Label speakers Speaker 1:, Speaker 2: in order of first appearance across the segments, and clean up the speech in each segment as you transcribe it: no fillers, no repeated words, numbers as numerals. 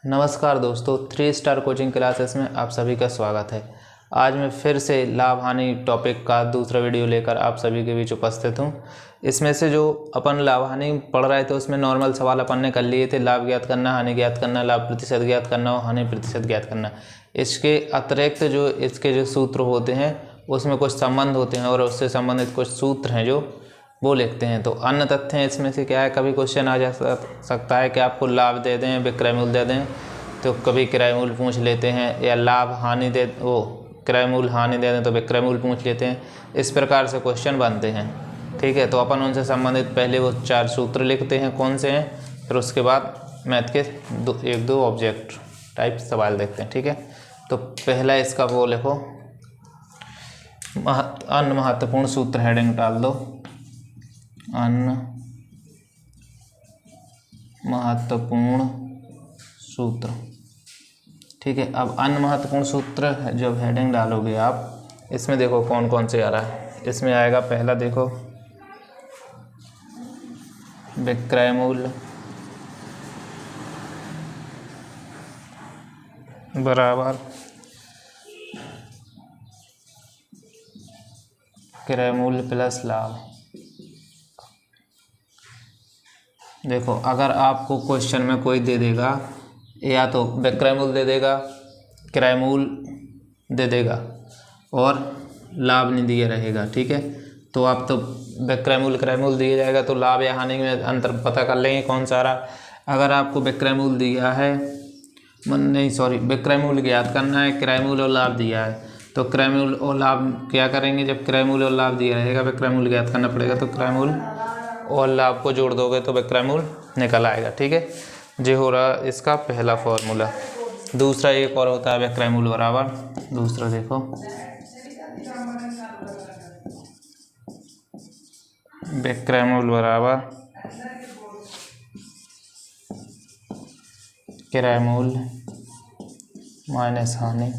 Speaker 1: नमस्कार दोस्तों, 3 star coaching classes में आप सभी का स्वागत है। आज मैं फिर से लाभ हानि टॉपिक का दूसरा वीडियो लेकर आप सभी के बीच उपस्थित हूं। इसमें से जो अपन लाभ हानि पढ़ रहे थे उसमें नॉर्मल सवाल अपन ने कर लिए थे। लाभ ज्ञात करना, हानि ज्ञात करना, लाभ प्रतिशत ज्ञात करना और हानि प्रतिशत ज्ञात करना। इसके अतिरिक्त जो इसके जो सूत्र होते हैं उसमें कुछ संबंध होते हैं और उससे संबंधित कुछ सूत्र हैं जो वो लिखते हैं। तो अन्य तथ्य हैं इसमें से क्या है, कभी क्वेश्चन आ जा सकता है कि आपको लाभ दे दें, विक्रय मूल्य दे दें, तो कभी किराए मूल्य पूछ लेते हैं, या लाभ हानि दे वो किराए मूल्य हानि दे दें तो विक्रय मूल्य पूछ लेते हैं। इस प्रकार से क्वेश्चन बनते हैं। ठीक है, तो अपन उनसे संबंधित पहले वो 4 सूत्र लिखते हैं कौन से हैं, फिर उसके बाद मैथ के 1-2 ऑब्जेक्ट टाइप सवाल देखते हैं। ठीक है, तो पहला इसका वो लिखो, अन्य महत्वपूर्ण सूत्र हेडिंग डाल दो, अन्य महत्वपूर्ण सूत्र। ठीक है, अब अन्य महत्वपूर्ण सूत्र जब हेडिंग डालोगे आप, इसमें देखो कौन कौन से आ रहा है। इसमें आएगा पहला, देखो विक्रय मूल्य बराबर किराए मूल्य प्लस लाभ। देखो, अगर आपको क्वेश्चन में कोई दे देगा, या तो विक्रय मूल्य दे देगा, किराए मूल्य दे देगा और लाभ नहीं दिया रहेगा। ठीक है, तो आप तो विक्रय मूल्य किराए मूल्य दिया जाएगा तो लाभ या हानि में अंतर पता कर लेंगे कौन सा रहा। अगर आपको विक्रय मूल्य दिया है, विक्रय मूल्य ज्ञात करना है, किराए मूल्य और लाभ दिया है, तो किराए मूल्य और लाभ क्या करेंगे, जब किराए मूल्य और लाभ दिया रहेगा विक्रय मूल्य ज्ञात करना पड़ेगा, तो किराए मूल्य और लाभ को जोड़ दोगे तो विक्रय मूल्य निकल आएगा। ठीक है, जो हो रहा इसका पहला फॉर्मूला। दूसरा एक और होता है विक्रय मूल्य बराबर, दूसरा देखो विक्रय मूल्य बराबर किराए मूल्य माइनस हानि।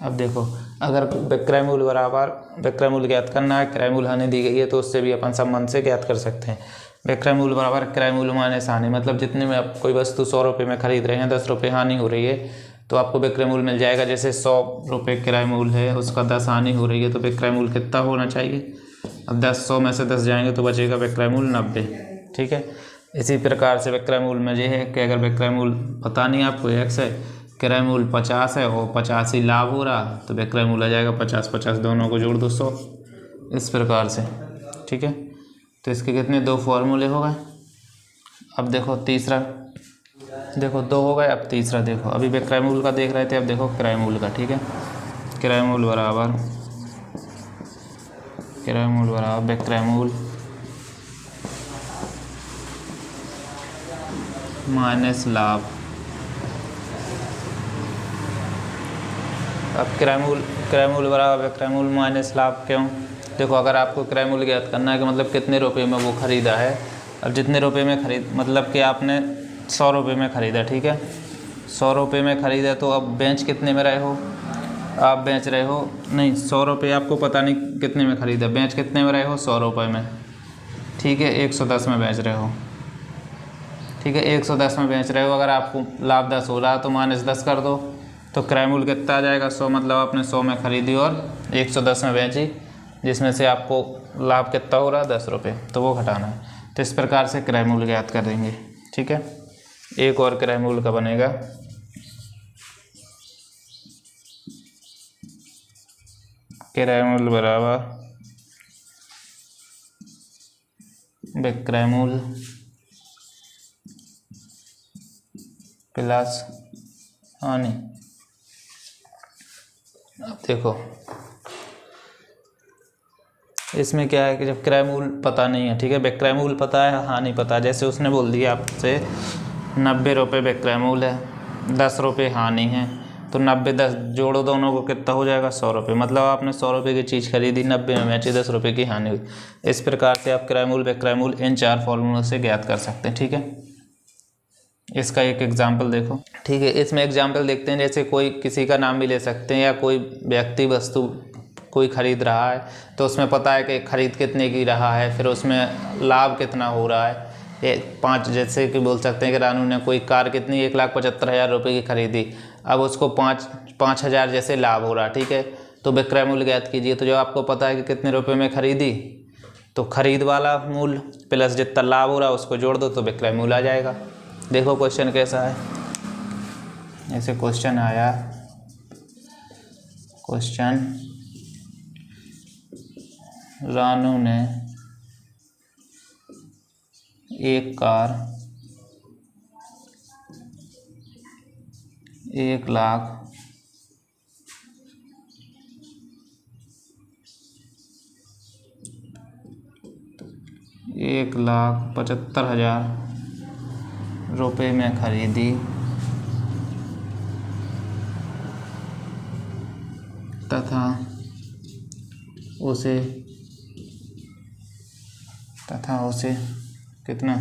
Speaker 1: अब देखो, अगर विक्रय मूल्य बराबर विक्रय मूल्य ज्ञात करना है, किराए मूल्य हानि दी गई है, तो उससे भी अपन संबंध से ज्ञात कर सकते हैं। विक्रय मूल्य बराबर किराए मूल्य माइनस हानि, मतलब जितने में आप कोई वस्तु 100 रुपये में खरीद रहे हैं, 10 रुपये हानि हो रही है, तो आपको विक्रय मूल्य मिल जाएगा। जैसे 100 रुपये किराए मूल्य है, उसका 10 हानि हो रही है, तो विक्रय मूल्य कितना होना चाहिए। अब 100 में से 10 जाएंगे तो बचेगा विक्रय मूल्य 90। ठीक है, इसी प्रकार से विक्रय मूल्य में ये है कि अगर विक्रय मूल्य पता नहीं आपको x है, किराए मूल्य 50 है और 50 ही लाभ हो रहा, तो विक्रय मूल्य आ जाएगा 50-50, दोनों को जोड़ दो 100, इस प्रकार से। ठीक है, तो इसके कितने 2 फॉर्मूले हो गए। अब देखो तीसरा, देखो 2 हो गए। अब तीसरा देखो, अभी विक्रय मूल्य का देख रहे थे, अब देखो किराए मूल्य का। ठीक है, किराए मूल्य बराबर विक्रय मूल्य माइनस लाभ। अब किराए मूल्य बराबर विक्रय मूल्य माइनस लाभ क्यों। देखो, अगर आपको किराए मूल्य ज्ञात करना है कि मतलब कितने रुपए में वो ख़रीदा है, अब जितने रुपए में मतलब कि आपने 100 रुपये में ख़रीदा। ठीक है, 100 रुपये में ख़रीदा, तो अब बेच कितने में रहे हो, आप बेच रहे हो, नहीं 100 रुपये आपको पता नहीं कितने में ख़रीदा, बेच कितने में रहे हो, 100 रुपये में। ठीक है, 110 में बेच रहे हो। ठीक है, 110 में बेच रहे हो। अगर आपको लाभ 10 हो रहा तो -10 कर दो, तो किराए मूल्य कितना आ जाएगा 100, मतलब आपने 100 में ख़रीदी और 110 में बेची, जिसमें से आपको लाभ कितना हो रहा 10 रुपये, तो वो घटाना है। तो इस प्रकार से किराए मूल्य ज्ञात कर देंगे। ठीक है, एक और किराए मूल्य का बनेगा, किराए मूल्य बराबर विक्रय मूल्य प्लस हानि। अब देखो, इसमें क्या है कि जब किराए मूल्य पता नहीं है, ठीक है, विक्रय मूल्य पता है, हानि पता है। जैसे उसने बोल दिया आपसे 90 रुपये विक्रय मूल्य है, 10 रुपये हानि है, तो 90-10 जोड़ो दोनों को, कितना हो जाएगा 100 रुपये। मतलब आपने 100 रुपये की चीज़ खरीदी, 90 में बेची, 10 रुपये की हानि हुई। इस प्रकार से आप किराए मूल्य विक्रय मूल्य इन 4 फॉर्मूलों से ज्ञात कर सकते हैं। ठीक है, इसका एक एग्जाम्पल देखो। ठीक है, इसमें एग्जाम्पल देखते हैं, जैसे कोई किसी का नाम भी ले सकते हैं, या कोई व्यक्ति वस्तु कोई ख़रीद रहा है, तो उसमें पता है कि ख़रीद कितने की रहा है, फिर उसमें लाभ कितना हो रहा है, पाँच, जैसे कि बोल सकते हैं कि रानू ने कोई कार कितनी 1,75,000 रुपये की खरीदी। अब उसको 5,000 जैसे लाभ हो रहा, ठीक है। तो विक्रय मूल्य ज्ञात कीजिए। तो जब आपको पता है कि कितने रुपए में खरीदी, तो खरीद वाला मूल्य प्लस जितना लाभ हो रहा उसको जोड़ दो तो विक्रय मूल्य आ जाएगा। देखो क्वेश्चन कैसा है। ऐसे क्वेश्चन आया, क्वेश्चन रानू ने एक कार 1,75,000 रुपये में खरीदी तथा उसे कितना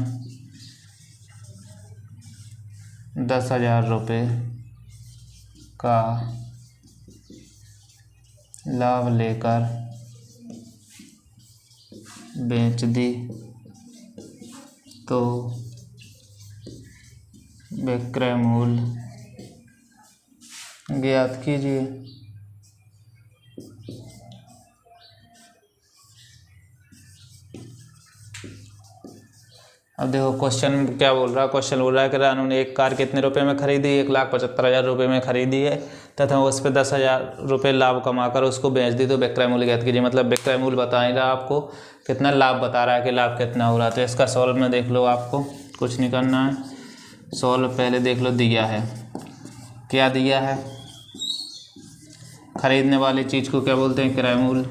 Speaker 1: 10,000 रुपये का लाभ लेकर बेच दी तो विक्रय मूल्य ज्ञात कीजिए। अब देखो क्वेश्चन क्या बोल रहा है। क्वेश्चन बोल रहा है कि रानू ने एक कार कितने रुपए में खरीदी, 1,75,000 रुपये में खरीदी है तथा उस पर 10,000 रुपये लाभ कमाकर उसको बेच दी तो विक्रय मूल्य ज्ञात कीजिए। मतलब विक्रय मूल्य बता ही रहा आपको, कितना लाभ बता रहा है कि लाभ कितना हो रहा है। तो इसका सॉल्व में देख लो, आपको कुछ नहीं करना है। सॉल्व पहले देख लो, दिया है क्या दिया है, खरीदने वाली चीज़ को क्या बोलते हैं, क्रय मूल्य।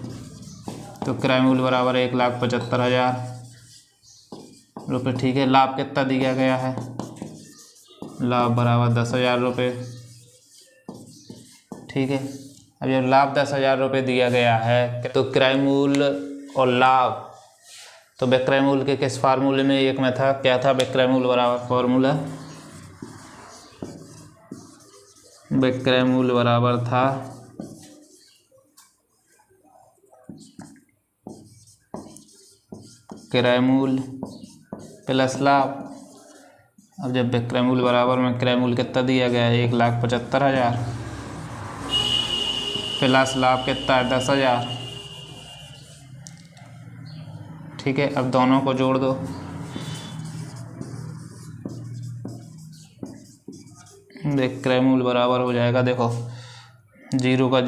Speaker 1: तो क्रय मूल्य बराबर 1,75,000 रुपये, ठीक है। लाभ कितना दिया गया है, लाभ बराबर 10,000 रुपये, ठीक है। अब जब लाभ 10,000 रुपये दिया गया है तो क्रय मूल्य और लाभ, तो विक्रय मूल्य के किस फार्मूले में एक में था, क्या था, विक्रय मूल्य बराबर फार्मूला, विक्रय मूल्य बराबर था क्रय मूल्य प्लस लाभ। अब जब विक्रय मूल्य बराबर में क्रय मूल्य कितना दिया गया है 1,75,000 प्लस लाभ कितना है 10,000, ठीक है। अब दोनों को जोड़ दो, विक्रय मूल्य बराबर हो जाएगा, देखो जीरो को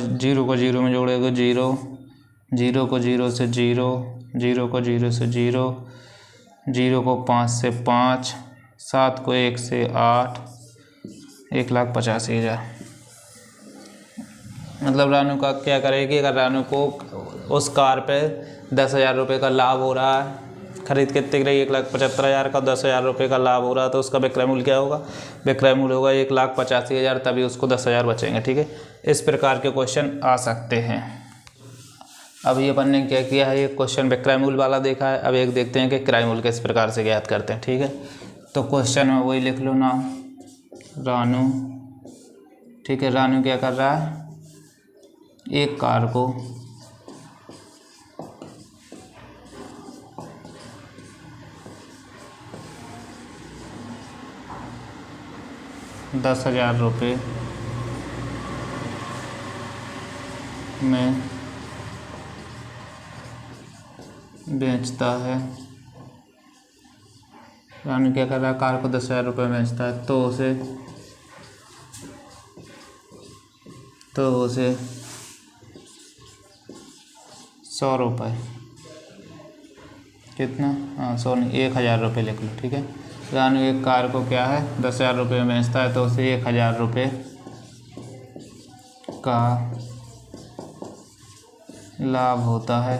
Speaker 1: जीरो में जोड़ेगा जीरो, जीरो को जीरो से जीरो, जीरो को जीरो से जीरो, जीरो को 5 से 5, 7 को 1 से 8, 1,85,000। मतलब रानू का क्या करेगी, अगर रानू को उस कार पे 10,000 रुपये का लाभ हो रहा है, खरीद कितने की रही 1,75,000 का, 10,000 रुपये का लाभ हो रहा है, तो उसका विक्रय मूल्य क्या होगा, विक्रय मूल्य होगा 1,85,000, तभी उसको 10,000 बचेंगे, ठीक है। इस प्रकार के क्वेश्चन आ सकते हैं। अब ये अपन ने क्या किया है, ये क्वेश्चन विक्रय मूल्य वाला देखा है। अब एक देखते हैं कि क्रय मूल्य किस प्रकार से ज्ञात करते हैं, ठीक है। तो क्वेश्चन में वही लिख लो ना, रानू, ठीक है। रानू क्या कर रहा है, एक कार को 10,000 रुपये में बेचता है। रानू क्या कर रहा है, कार को 10,000 रुपये में बेचता है, तो उसे 100 रुपये, कितना, हाँ 100 नहीं 1,000 रुपये लिख लो, ठीक है। रानू एक कार को क्या है 10,000 रुपये में बेचता है, तो उसे 1,000 रुपये का लाभ होता है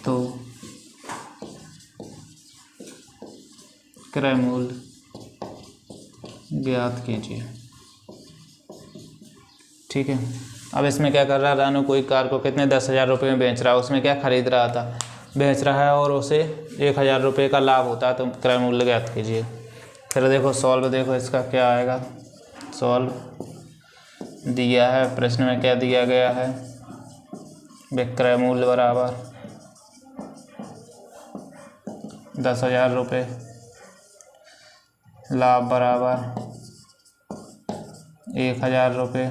Speaker 1: तो क्रय मूल्य ज्ञात कीजिए, ठीक है। अब इसमें क्या कर रहा है, रानू कोई कार को कितने 10,000 रुपये में बेच रहा है, उसमें क्या खरीद रहा था, बेच रहा है, और उसे 1,000 रुपये का लाभ होता है, तो क्रय मूल्य ज्ञात कीजिए। फिर देखो सॉल्व, देखो इसका क्या आएगा, सॉल्व दिया है प्रश्न में क्या दिया गया है, विक्रय मूल्य बराबर 10,000 रुपये, लाभ बराबर 1,000 रुपये।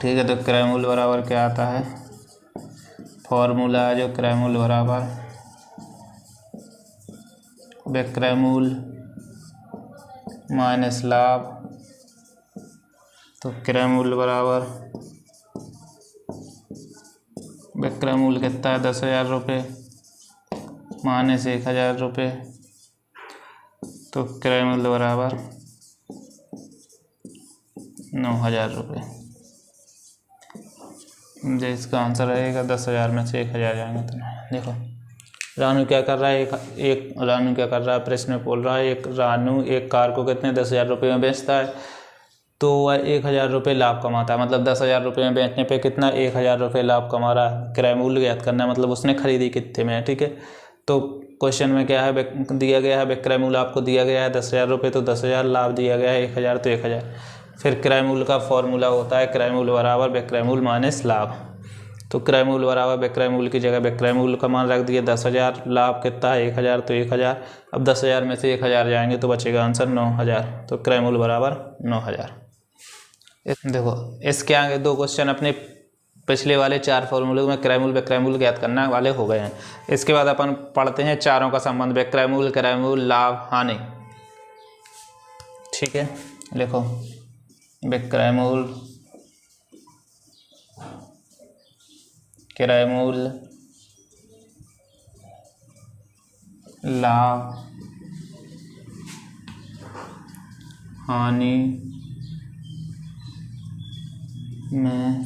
Speaker 1: ठीक है, तो क्रय मूल्य बराबर क्या आता है, फॉर्मूला है जो क्रय मूल्य बराबर विक्रय मूल्य माइनस लाभ। तो क्रय मूल्य बराबर विक्रय मूल्य कितना है 10,000 रुपये माइनस 1,000 रुपये। तो क्रय मूल्य बराबर 9,000 रुपये। जो इसका आंसर रहेगा 10,000 में से 1,000 जाएंगे तो देखो रानू क्या कर रहा है, रानू क्या कर रहा है, प्रश्न में बोल रहा है रानू एक कार को कितने 10,000 रुपये में बेचता है, तो वह 1,000 रुपये लाभ कमाता है। मतलब 10,000 रुपये में बेचने पे कितना 1,000 रुपये लाभ कमा रहा है। क्रय मूल्य ज्ञात करना है, मतलब उसने खरीदी कितने में है। ठीक है, तो क्वेश्चन में क्या है, दिया गया है विक्रय मूल्य आपको दिया गया है 10,000 रुपये, तो 10,000, लाभ दिया गया है 1,000, तो 1,000। फिर क्रय मूल्य का फॉर्मूला होता है क्रय मूल्य बराबर विक्रय मूल्य माइनस लाभ। तो क्रय मूल्य बराबर विक्रय मूल्य की जगह विक्रय मूल्य का मान रख दिया 10,000, लाभ कितना है 1,000, तो 1,000। अब 10,000 में से 1,000 जाएंगे तो बचेगा आंसर 9,000। तो क्रय मूल्य बराबर 9,000। देखो इसके आगे दो क्वेश्चन अपने पिछले वाले 4 फॉर्मूलों में क्रय मूल्य विक्रय मूल्य ज्ञात करने वाले हो गए हैं। इसके बाद अपन पढ़ते हैं चारों का संबंध, विक्रय मूल्य, क्रय मूल्य, लाभ, हानि। ठीक है, लिखो विक्रय मूल्य, क्रय मूल्य, लाभ, हानि में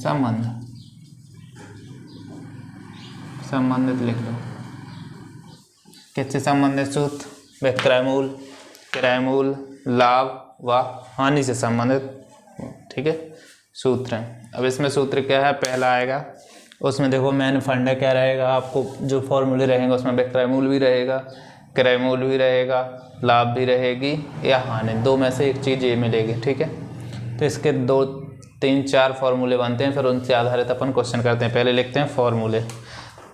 Speaker 1: संबंधित लिख लो। किससे संबंधित सूत्र, विक्रय मूल्य, क्रय मूल्य, लाभ व हानि से संबंधित। ठीक है, सूत्र हैं। अब इसमें सूत्र क्या है, पहला आएगा उसमें देखो मेन फंड क्या रहेगा, आपको जो फॉर्मूले रहेंगे उसमें विक्रय मूल्य भी रहेगा, क्रय मूल्य भी रहेगा, लाभ भी रहेगी या हानि, दो में से एक चीज़ ये मिलेगी। ठीक है, तो इसके 2, 3, 4 फॉर्मूले बनते हैं, फिर उनसे आधारित अपन क्वेश्चन करते हैं। पहले लिखते हैं फॉर्मूले।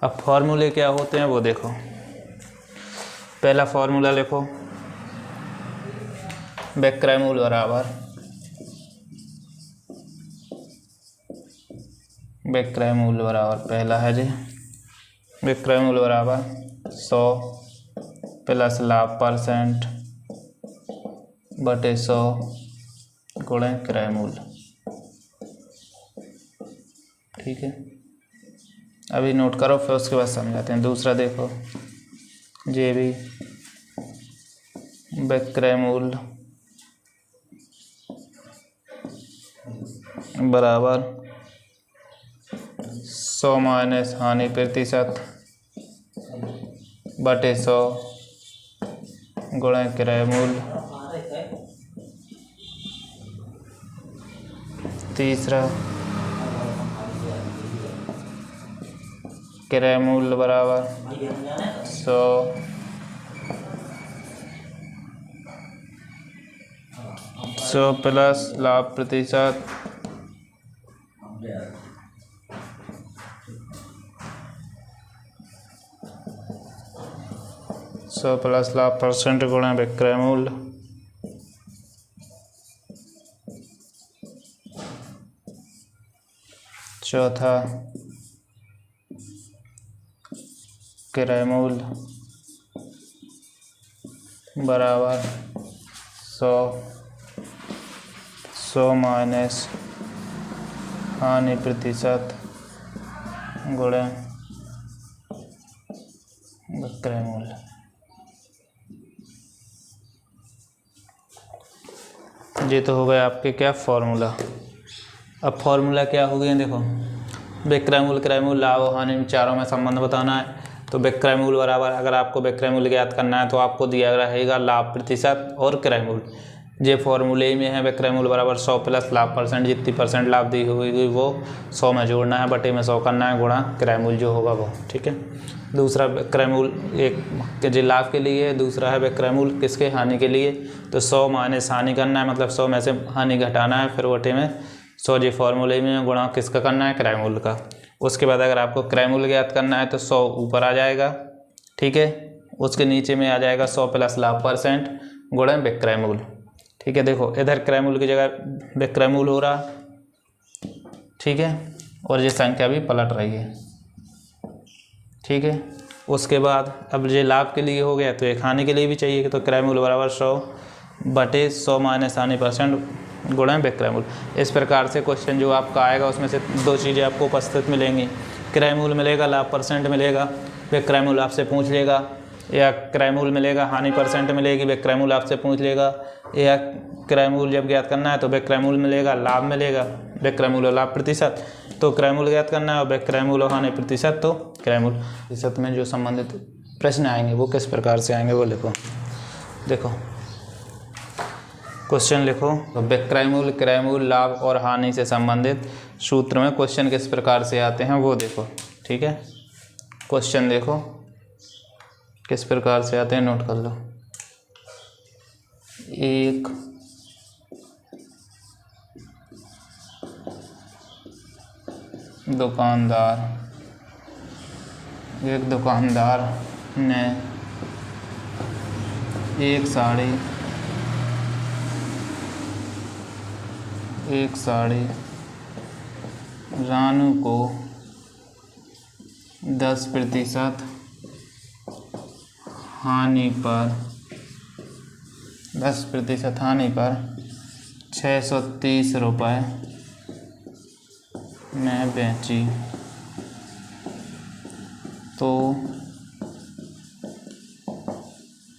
Speaker 1: अब फॉर्मूले क्या होते हैं वो देखो। पहला फॉर्मूला लिखो, विक्रय मूल्य बराबर विक्रय मूल्य बराबर पहला है जी, विक्रय मूल्य बराबर 100 प्लस लाभ % बटे 100 गुणे क्रय मूल्य। ठीक है, अभी नोट करो फिर उसके बाद समझाते हैं। दूसरा देखो, ये भी विक्रय मूल्य बराबर 100 माइनस हानि प्रतिशत बटे 100 गुणे क्रय मूल्य। तीसरा क्रय मूल्य बराबर 100 प्लस लाभ प्रतिशत प्लस लाभ % गुणा विक्रय मूल्य। चौथा क्रय मूल्य बराबर 100 माइनस हानि प्रतिशत गुणे विक्रय मूल्य। ये तो हो गया आपके क्या फॉर्मूला। अब फॉर्मूला क्या हो गया देखो, विक्रय मूल्य, क्रय मूल्य, लाभ और हानि में चारों में संबंध बताना है। तो विक्रय मूल्य बराबर, अगर आपको विक्रय मूल्य ज्ञात करना है तो आपको दिया रहेगा लाभ प्रतिशत और क्रय मूल्य। ये फॉर्मूले में है विक्रय मूल्य बराबर 100 प्लस लाभ %, जितनी % लाभ दी हुई वो 100 में जोड़ना है, बटे में 100 करना है, गुणा क्रय मूल्य जो होगा वो। ठीक है, दूसरा विक्रय मूल्य एक जो लाभ के लिए है, दूसरा है विक्रय मूल्य किसके, हानि के लिए। तो 100 माइनस हानि करना है, मतलब 100 में से हानि घटाना है, फिर बटे में 100 जी फॉर्मूले में गुणा किसका करना है, क्रय मूल्य का। उसके बाद अगर आपको क्रय मूल्य ज्ञात करना है तो 100 ऊपर आ जाएगा, ठीक है। उसके नीचे में आ जाएगा 100 प्लस लाभ परसेंट गुणा विक्रय मूल्य, ठीक है। देखो इधर क्रय मूल्य की जगह विक्रय मूल्य हो रहा, ठीक है, और ये संख्या भी पलट रही है, ठीक है। उसके बाद अब ये लाभ के लिए हो गया तो एक हानि के लिए भी चाहिए, तो क्रय मूल्य बराबर 100/100 माइनस हानि परसेंट गुणा विक्रय मूल्य। इस प्रकार से क्वेश्चन जो आपका आएगा उसमें से दो चीज़ें आपको उपस्थित मिलेंगी, क्रय मूल्य मिलेगा, लाभ परसेंट मिलेगा, विक्रय मूल्य आपसे पूछ लेगा, या क्रय मूल्य मिलेगा, हानि परसेंट मिलेगी, विक्रय मूल्य आपसे पूछ लेगा, या क्रय मूल्य जब ज्ञात करना है तो विक्रय मूल्य मिलेगा, लाभ मिलेगा, विक्रय मूल्य लाभ प्रतिशत तो क्रय मूल्य ज्ञात करना है, और विक्रय मूल्य हानि प्रतिशत तो क्रय मूल्य प्रतिशत में जो संबंधित प्रश्न आएंगे वो किस प्रकार से आएंगे वो लिखो। देखो क्वेश्चन लिखो, तो विक्रय मूल्य, क्रय मूल्य, लाभ और हानि से संबंधित सूत्र में क्वेश्चन किस प्रकार से आते हैं वो देखो, ठीक है। क्वेश्चन देखो किस प्रकार से आते हैं, नोट कर लो। एक दुकानदार ने एक साड़ी रानू को 10% हानि पर 630 रुपये में बेची, तो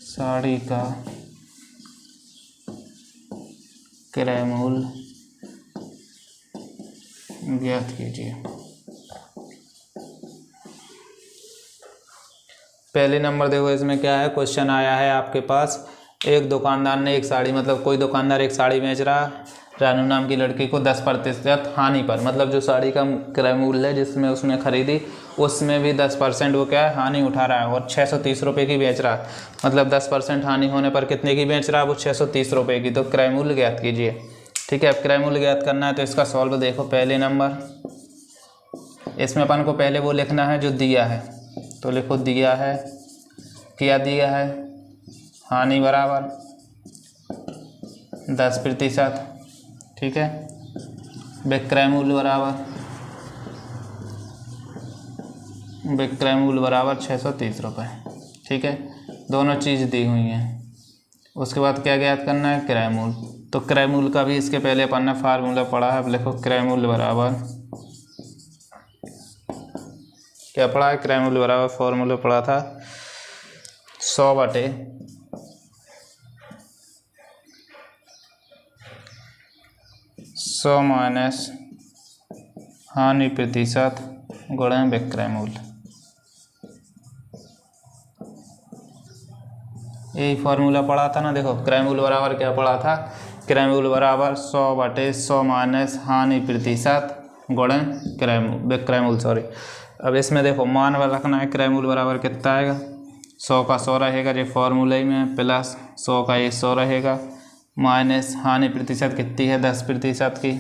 Speaker 1: साड़ी का क्रय मूल्य ज्ञात कीजिए। पहले नंबर देखो, इसमें क्या है, क्वेश्चन आया है आपके पास, एक दुकानदार ने एक साड़ी, मतलब कोई दुकानदार एक साड़ी बेच रहा रानू नाम की लड़की को 10% हानि पर, मतलब जो साड़ी का क्रय मूल्य है जिसमें उसने खरीदी उसमें भी 10% वो क्या है, हानि उठा रहा है, और 630 रुपये की बेच रहा है, मतलब 10% हानि होने पर कितने की बेच रहा है वो, 630 रुपये की। तो क्रय मूल्य ज्ञात कीजिए, ठीक है। अब क्रय मूल्य ज्ञात करना है तो इसका सॉल्व देखो। पहले नंबर इसमें अपन को पहले वो लिखना है जो दिया है, तो लिखो दिया है, क्या दिया है, हानि बराबर 10%, ठीक है। विक्रय मूल्य बराबर 630 रुपये, ठीक है। दोनों चीज़ दी हुई हैं। उसके बाद क्या ज्ञात करना है, क्रय मूल्य। तो क्रय मूल्य का भी इसके पहले अपन ने फार्मूला पढ़ा है। अब लिखो क्रय मूल्य बराबर, क्या पढ़ा है, क्रय मूल्य बराबर फॉर्मूला पढ़ा था 100/100 माइनस हानि प्रतिशत गुणा विक्रय मूल्य। यही फॉर्मूला पढ़ा था ना। देखो क्रय मूल्य बराबर क्या पढ़ा था, क्रय मूल्य बराबर 100/100 माइनस हानि प्रतिशत गुणा विक्रय मूल्य, सॉरी। अब इसमें देखो मान रखना है, क्रय मूल्य बराबर कितना आएगा, 100 का 100 रहेगा जो फॉर्मूले में, प्लस 100 का 100 रहेगा, माइनस हानि प्रतिशत कितनी है 10% की,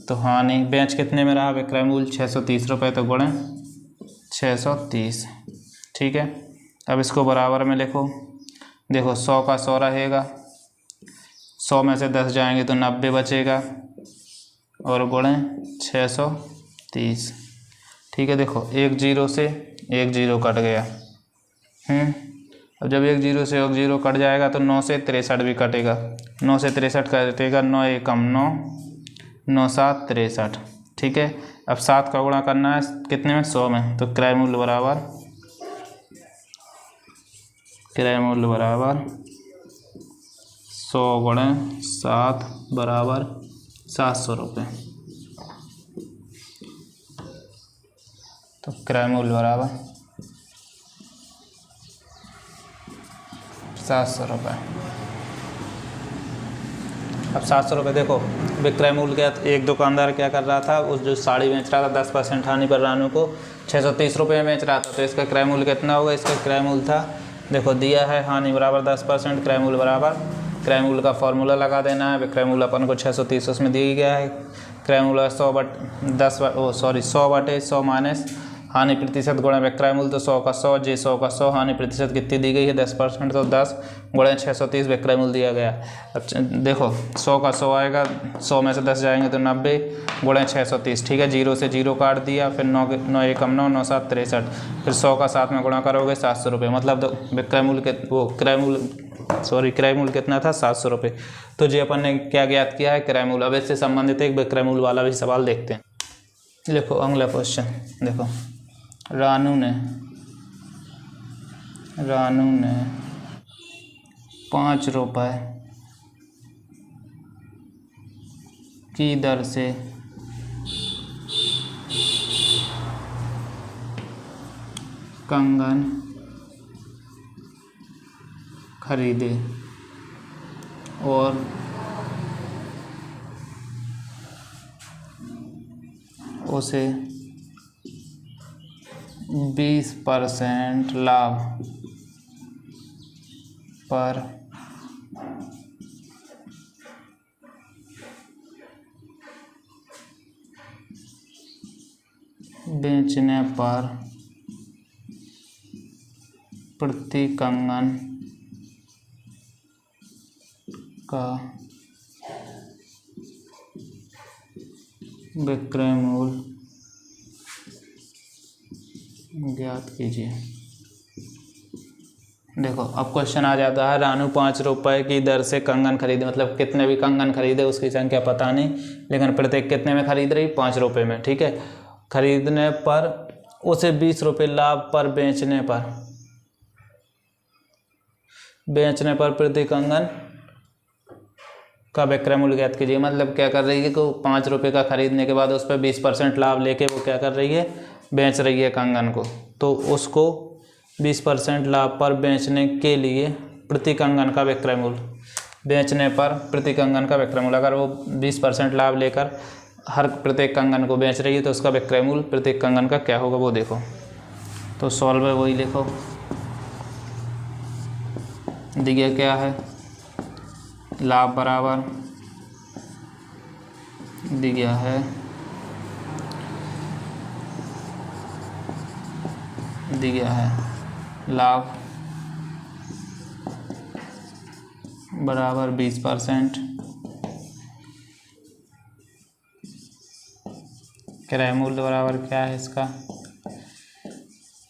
Speaker 1: तो हानि बेच कितने में रहा, विक्रय मूल्य 630 रुपये, तो गुणा 630, ठीक है। अब इसको बराबर में लिखो। देखो 100 का 100 रहेगा, 100 में से 10 जाएंगे तो 90 बचेगा, और गुणा 630, ठीक है। देखो एक जीरो से एक जीरो कट गया, अब जब एक जीरो से एक जीरो कट जाएगा तो 9 से 63 भी कटेगा, 9 से 63 कटेगा, 9 एकम 9, 9 7 63, ठीक है। अब 7 का गुणा करना है कितने में, 100 में, तो क्रय मूल्य बराबर 100 गुणा 7 बराबर 700 रुपये, तो क्रय मूल्य बराबर 700 रुपये। अब 700 रुपये देखो विक्रय मूल्य क्या, एक दुकानदार क्या कर रहा था, उस जो साड़ी बेच रहा था 10% हानि पर रानू को 630 रुपये में बेच रहा था, तो इसका क्रय मूल्य कितना होगा, इसका क्रय मूल्य था, देखो दिया है हानि बराबर 10%, क्रय मूल्य बराबर, क्रय मूल्य का फॉर्मूला लगा देना है, विक्रय मूल्य अपन को 630 उसमें दिया गया है, क्रय मूल्य 100/100 माइनस हानि प्रतिशत गुणा विक्रय मूल्य, तो 100 का 100 जे 100 का 100, हानि प्रतिशत कितनी दी गई है 10%, तो 10 गुणा 630 विक्रय मूल्य दिया गया। अच्छा देखो 100 का 100 आएगा, 100 में से 10 जाएंगे तो 90 गुणा 630, ठीक है, 0 से 0 काट दिया, फिर 9 एकम 9, 9 7 63, फिर 100 का 7 में गुणा करोगे 700 रुपये, मतलब विक्रय मूल्य के वो क्रय मूल्य कितना था 700 रुपये। तो जी अपन ने क्या ज्ञात किया है क्रय मूल्य। अब इससे संबंधित एक विक्रय मूल्य वाला भी सवाल देखते हैं। देखो अगला क्वेश्चन, देखो रानू ने 5 रुपये की दर से कंगन खरीदे और उसे 20% लाभ पर बेचने पर प्रति कंगन का विक्रय मूल्य ज्ञात कीजिए। देखो अब क्वेश्चन आ जाता है, रानू 5 रुपये की दर से कंगन खरीदे, मतलब कितने भी कंगन खरीदे उसकी संख्या पता नहीं, लेकिन प्रत्येक कितने में खरीद रही 5 रुपये में, ठीक है। खरीदने पर उसे 20 रुपये लाभ पर बेचने पर प्रति कंगन का विक्रय मूल्य ज्ञात कीजिए। मतलब क्या कर रही है कि 5 रुपये का खरीदने के बाद उस पर 20% लाभ लेके वो क्या कर रही है, बेच रही है कंगन को, तो उसको 20% लाभ पर बेचने के लिए प्रति कंगन का विक्रय मूल्य, बेचने पर प्रति कंगन का विक्रय मूल्य, अगर वो 20% लाभ लेकर हर प्रत्येक कंगन को बेच रही है तो उसका विक्रय मूल्य प्रत्येक कंगन का क्या होगा वो देखो। तो सॉल्व है वही लिखो, दिया क्या है, लाभ बराबर दिया है लाभ बराबर 20%, क्रय मूल्य बराबर क्या है इसका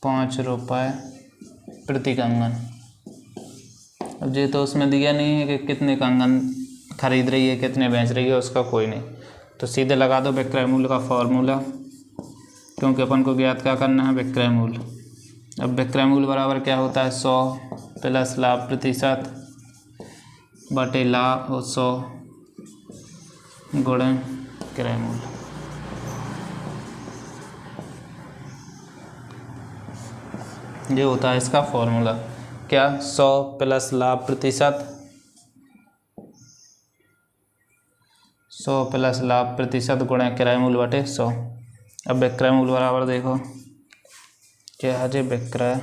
Speaker 1: 5 रुपये प्रति कंगन। अब ये तो उसमें दिया नहीं है कि कितने कंगन खरीद रही है कितने बेच रही है, उसका कोई नहीं, तो सीधे लगा दो विक्रय मूल्य का फॉर्मूला, क्योंकि अपन को ज्ञात क्या करना है विक्रय मूल्य। अब विक्रय मूल्य बराबर क्या होता है 100 प्लस लाभ प्रतिशत बटे लाभ 100 गुणे क्रय मूल्य। ये होता है इसका फॉर्मूला, क्या 100 प्लस लाभ प्रतिशत 100 प्लस लाभ प्रतिशत गुणे क्रय मूल्य बटे 100। अब विक्रय मूल्य बराबर देखो क्या है जी विक्रय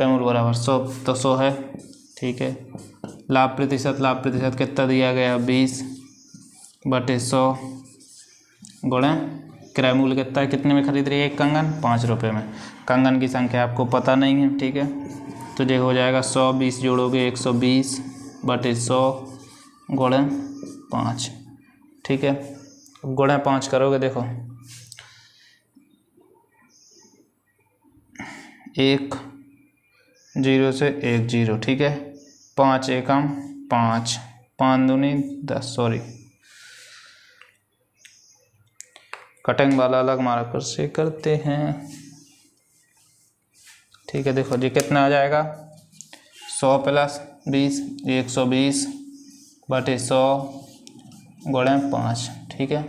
Speaker 1: मूल्य बराबर 100, तो 100 है, ठीक है। लाभ प्रतिशत कितना दिया गया 20 बटे 100 गुणे क्रय मूल्य कितना है, कितने में खरीद रही है एक कंगन 5 रुपये में, कंगन की संख्या आपको पता नहीं है, ठीक है। तो ये हो जाएगा 100 20 जोड़ोगे 120 बटे 100 गुणे 5, ठीक है। गुणे 5 करोगे देखो 1 0 से 1 0, ठीक है, 5 एकम 5 5 दूनी 10, सॉरी कटिंग वाला अलग मार्कर से करते हैं, ठीक है। देखो जी कितना आ जाएगा 100 प्लस 20 120 बटे 100 गुणे 5, ठीक है।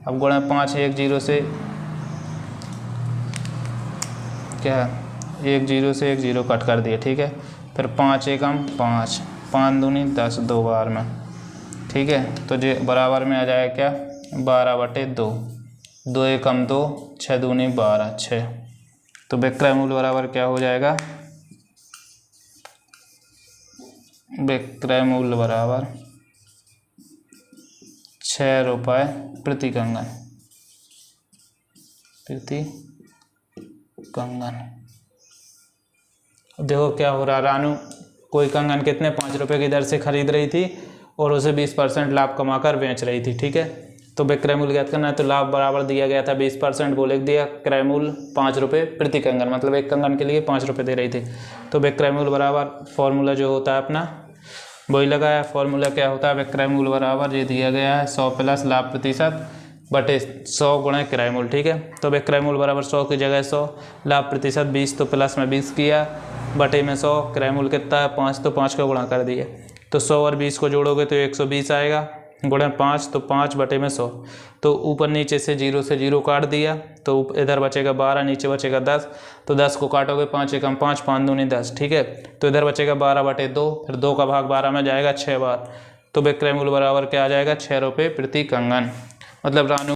Speaker 1: अब गुणे 5 1 0 से क्या है 1 0 से 1 0 कट कर दिए, ठीक है। फिर 5 एकम 5 5 दूनी 10 2 बार में, ठीक है। तो ये बराबर में आ जाएगा क्या 12 बटे 2 2 एकम 2 6 दूनी 12 6। तो विक्रय मूल्य बराबर क्या हो जाएगा, विक्रय मूल्य बराबर 6 रुपये प्रति कंगन, प्रति कंगन। देखो क्या हो रहा, रानू कोई कंगन कितने 5 रुपये की दर से खरीद रही थी और उसे 20% लाभ कमाकर बेच रही थी, ठीक है। तो विक्रय मूल्य ज्ञात करना है, तो लाभ बराबर दिया गया था 20%, वो लिख दिया, क्रय मूल्य 5 रुपये प्रति कंगन, मतलब एक कंगन के लिए 5 रुपये दे रही थी। तो विक्रय मूल्य बराबर फॉर्मूला जो होता है अपना वही लगाया। फॉर्मूला क्या होता है, विक्रय मूल्य बराबर ये दिया गया है 100 प्लस लाभ प्रतिशत बटे 100 गुणे क्रय मूल्य, ठीक है। तो विक्रय मूल्य बराबर 100 की जगह 100, लाभ प्रतिशत 20, तो प्लस में 20 किया, बटे में 100, क्रय मूल्य कितना है 5, तो 5 का गुणा कर दिए। तो 100 और 20 को जोड़ोगे तो 120 आएगा, गुणे 5, तो 5 बटे में 100। तो ऊपर नीचे से 0 से 0 काट दिया, तो इधर बचेगा 12, नीचे बचेगा 10, तो 10 को काटोगे 5 एकम 5, 5 दूनी 10, ठीक है। तो इधर बचेगा 12 बटे 2, फिर 2 का भाग 12 में जाएगा 6 बार। तो विक्रय मूल्य बराबर क्या आ जाएगा 6 रुपये प्रति कंगन। मतलब रानू